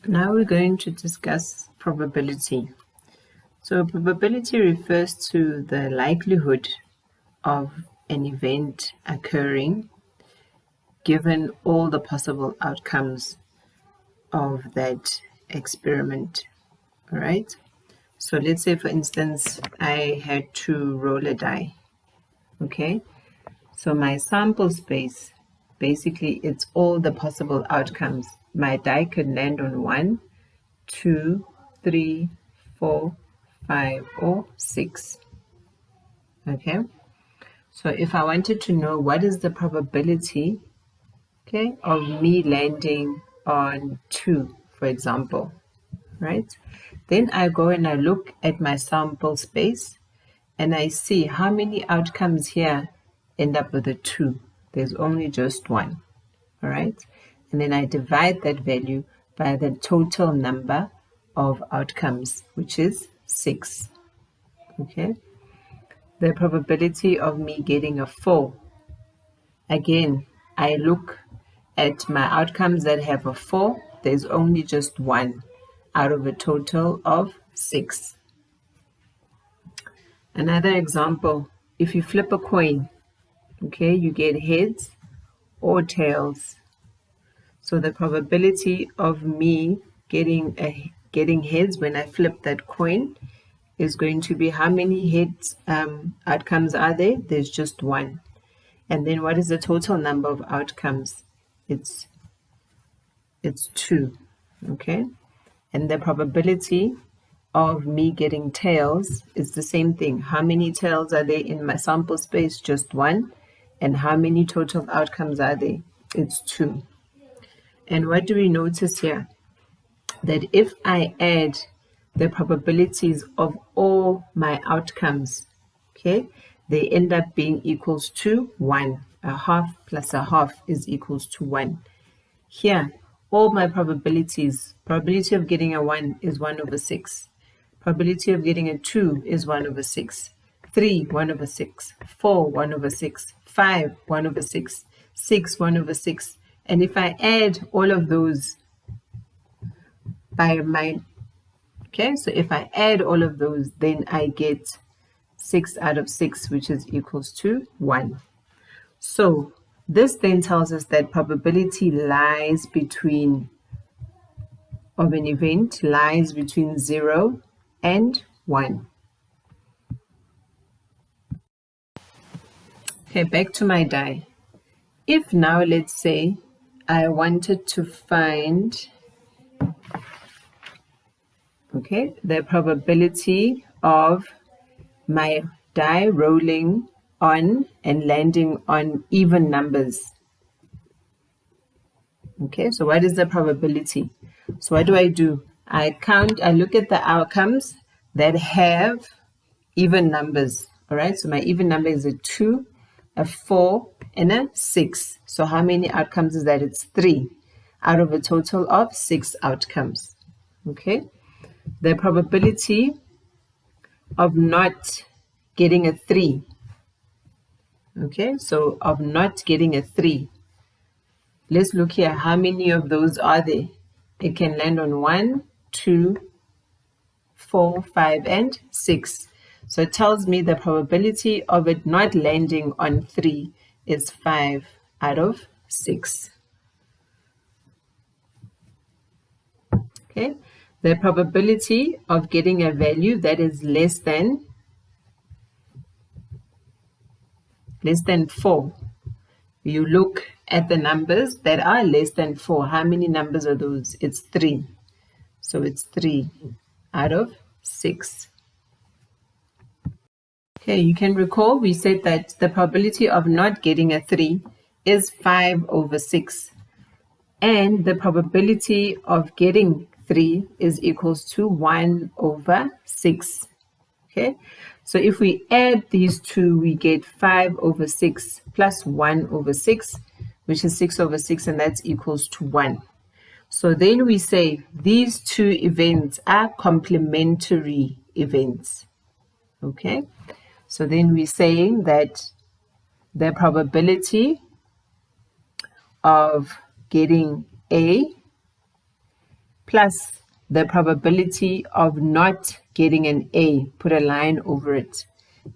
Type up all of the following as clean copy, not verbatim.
Now we're going to discuss probability. So probability refers to the likelihood of an event occurring given all the possible outcomes of that experiment. All right. So let's say, for instance, I had to roll a die. Okay. So my sample space, basically, it's all the possible outcomes. My die could land on 1, 2, 3, 4, 5, or 6. Okay. So if I wanted to know what is the probability, okay, of me landing on 2, for example, right? Then I go and I look at my sample space and I see how many outcomes here end up with a 2. There's only just one, all right? And then I divide that value by the total number of outcomes, which is 6, okay? The probability of me getting a 4, again, I look at my outcomes that have a 4, there's only just one out of a total of 6. Another example, if you flip a coin, okay, you get heads or tails. So the probability of me getting heads when I flip that coin is going to be how many heads outcomes are there? There's just one. And then what is the total number of outcomes? It's 2, okay? And the probability of me getting tails is the same thing. How many tails are there in my sample space? Just one. And how many total outcomes are there? It's 2. And what do we notice here? That if I add the probabilities of all my outcomes, okay, they end up being equals to 1. A half plus a half is equals to 1. Here, all my probabilities, probability of getting a 1 is 1 over 6. Probability of getting a 2 is 1 over 6. 3, 1 over 6. 4, 1 over 6. 5, 1 over 6. 6, 1 over 6. And if I add all of those by my, okay, so if I add all of those, then I get 6 out of 6, which is equals to 1. So this then tells us that probability lies between, of an event, lies between 0 and 1. Okay, back to my die. If now, let's say, I wanted to find, okay, the probability of my die rolling on and landing on even numbers. Okay, so what is the probability? So what do? I look at the outcomes that have even numbers. All right, so my even number is a 2, a 4, and a 6. So how many outcomes is that? It's 3 out of a total of 6 outcomes. Okay, the probability of not getting a 3. Okay, so of not getting a 3. Let's look here. How many of those are there? It can land on 1, 2, 4, 5, and 6. So it tells me the probability of it not landing on 3 is 5 out of 6. Okay, the probability of getting a value that is less than 4. You look at the numbers that are less than 4. How many numbers are those? It's 3. So it's 3 out of 6. Okay, you can recall we said that the probability of not getting a 3 is 5 over 6. And the probability of getting 3 is equals to 1 over 6. Okay, so if we add these two, we get 5 over 6 plus 1 over 6, which is 6 over 6, and that's equals to 1. So then we say these two events are complementary events. Okay, so then we're saying that the probability of getting A plus the probability of not getting an A, put a line over it,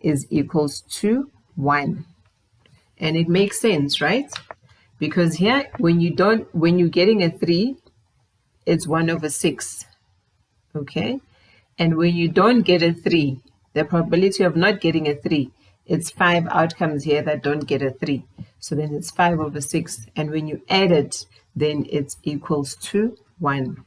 is equals to 1. And it makes sense, right? Because here, when you're getting a 3, it's 1 over 6, okay? And when you don't get a 3, the probability of not getting a 3, it's 5 outcomes here that don't get a 3. So then it's 5 over 6. And when you add it, then it's equals to 1.